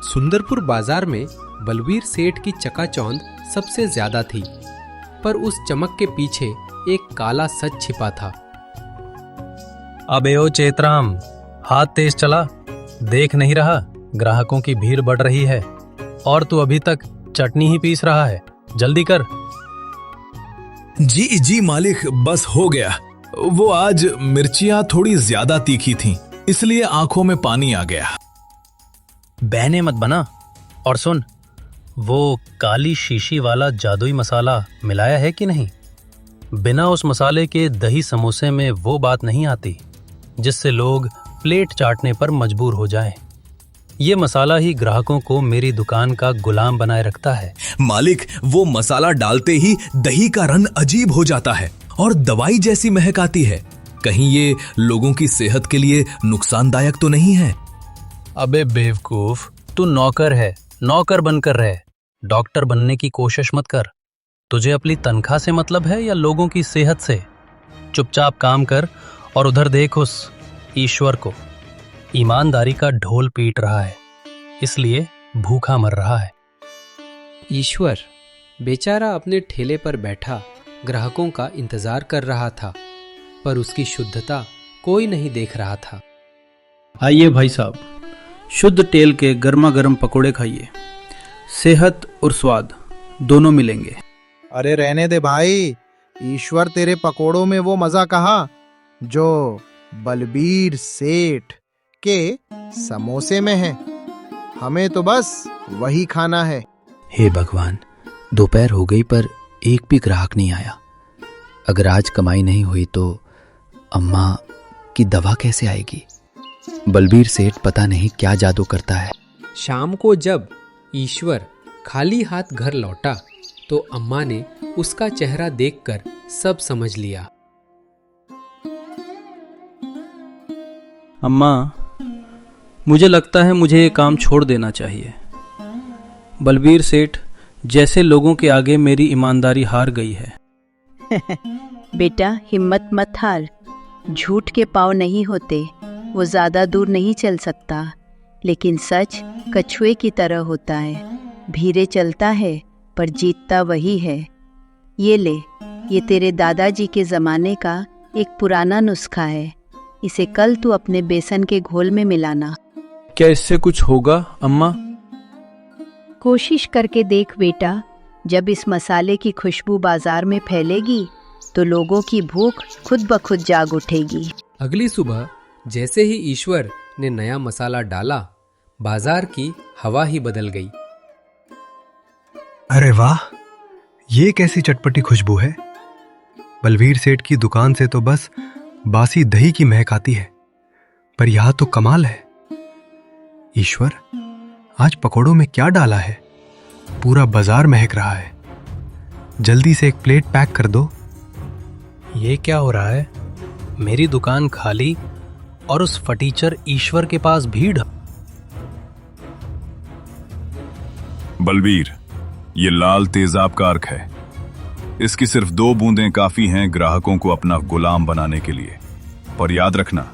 सुंदरपुर बाजार में बलवीर सेठ की चकाचौंध सबसे ज्यादा थी, पर उस चमक के पीछे एक काला सच छिपा था। अबे ओ चेतराम, हाथ तेज चला, देख नहीं रहा ग्राहकों की भीड़ बढ़ रही है और तू अभी तक चटनी ही पीस रहा है, जल्दी कर। जी जी मालिक, बस हो गया। वो आज मिर्चियां थोड़ी ज्यादा तीखी थीं, इसलिए आंखों में पानी आ गया। बहने मत बना। और सुन, वो काली शीशी वाला जादुई मसाला मिलाया है कि नहीं? बिना उस मसाले के दही समोसे में वो बात नहीं आती जिससे लोग प्लेट चाटने पर मजबूर हो जाएं। ये मसाला ही ग्राहकों को मेरी दुकान का गुलाम बनाए रखता है। मालिक, वो मसाला डालते ही दही का रंग अजीब हो जाता है और दवाई जैसी महक आती है। कहीं ये लोगों की सेहत के लिए नुकसानदायक तो नहीं है? अबे बेवकूफ, तू नौकर है, नौकर बनकर रह, डॉक्टर बनने की कोशिश मत कर। तुझे अपनी तनख्वाह से मतलब है या लोगों की सेहत से? चुपचाप काम कर और उधर देख उस ईश्वर को। ईमानदारी का ढोल पीट रहा है, इसलिए भूखा मर रहा है। ईश्वर बेचारा अपने ठेले पर बैठा ग्राहकों का इंतजार कर रहा था, पर उसकी शुद्धता कोई नहीं देख रहा था। आइए भाई साहब, शुद्ध तेल के गर्मा गर्म पकोड़े खाइए, सेहत और स्वाद दोनों मिलेंगे। अरे रहने दे भाई, ईश्वर तेरे पकोड़ों में वो मजा कहाँ जो बलबीर सेठ के समोसे में है। हमें तो बस वही खाना है। हे भगवान, दोपहर हो गई पर एक भी ग्राहक नहीं आया। अगर आज कमाई नहीं हुई तो अम्मा की दवा कैसे आएगी? बलबीर सेठ पता नहीं क्या जादू करता है। शाम को जब ईश्वर खाली हाथ घर लौटा तो अम्मा ने उसका चेहरा देखकर सब समझ लिया। अम्मा, मुझे लगता है मुझे ये काम छोड़ देना चाहिए। बलबीर सेठ जैसे लोगों के आगे मेरी ईमानदारी हार गई है। बेटा, हिम्मत मत हार। झूठ के पाँव नहीं होते, वो ज्यादा दूर नहीं चल सकता, लेकिन सच कछुए की तरह होता है। धीरे चलता है पर जीतता वही है। ये ले, ये तेरे दादाजी के जमाने का एक पुराना नुस्खा है। इसे कल तू अपने बेसन के घोल में मिलाना। क्या इससे कुछ होगा अम्मा? कोशिश करके देख बेटा। जब इस मसाले की खुशबू बाजार में फैलेगी तो लोगों की भूख खुद ब खुद जाग उठेगी। अगली सुबह जैसे ही ईश्वर ने नया मसाला डाला, बाजार की हवा ही बदल गई। अरे वाह, ये कैसी चटपटी खुशबू है। बलवीर सेठ की दुकान से तो बस बासी दही की महक आती है, पर यहां तो कमाल है। ईश्वर, आज पकोड़ों में क्या डाला है? पूरा बाजार महक रहा है। जल्दी से एक प्लेट पैक कर दो। ये क्या हो रहा है? मेरी दुकान खाली और उस फटीचर ईश्वर के पास भीड़। बलबीर, ये लाल तेजाब का अर्क है। इसकी सिर्फ 2 बूंदें काफी हैं ग्राहकों को अपना गुलाम बनाने के लिए। पर याद रखना,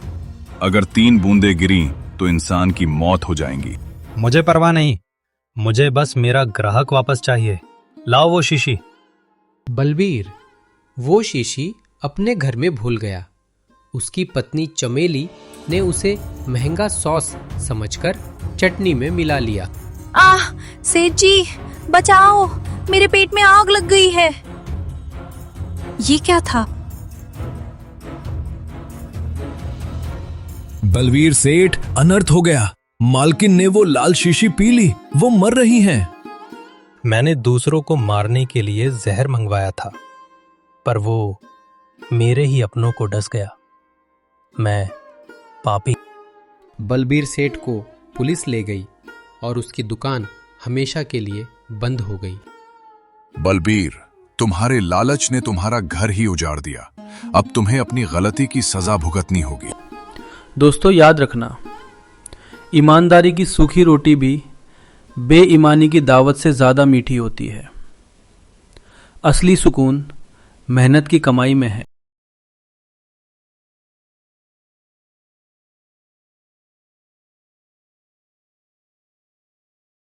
अगर 3 बूंदें गिरी तो इंसान की मौत हो जाएंगी। मुझे परवाह नहीं, मुझे बस मेरा ग्राहक वापस चाहिए। लाओ वो शीशी। बलबीर वो शीशी अपने घर में भूल गया। उसकी पत्नी चमेली ने उसे महंगा सॉस समझकर चटनी में मिला लिया। आह, सेठ जी बचाओ, मेरे पेट में आग लग गई है। ये क्या था? बलवीर सेठ, अनर्थ हो गया। मालकिन ने वो लाल शीशी पी ली, वो मर रही हैं। मैंने दूसरों को मारने के लिए जहर मंगवाया था, पर वो मेरे ही अपनों को डस गया। मैं पापी। बलबीर सेठ को पुलिस ले गई और उसकी दुकान हमेशा के लिए बंद हो गई। बलबीर, तुम्हारे लालच ने तुम्हारा घर ही उजाड़ दिया। अब तुम्हें अपनी गलती की सजा भुगतनी होगी। दोस्तों, याद रखना, ईमानदारी की सूखी रोटी भी बेईमानी की दावत से ज़्यादा मीठी होती है। असली सुकून मेहनत की कमाई में है।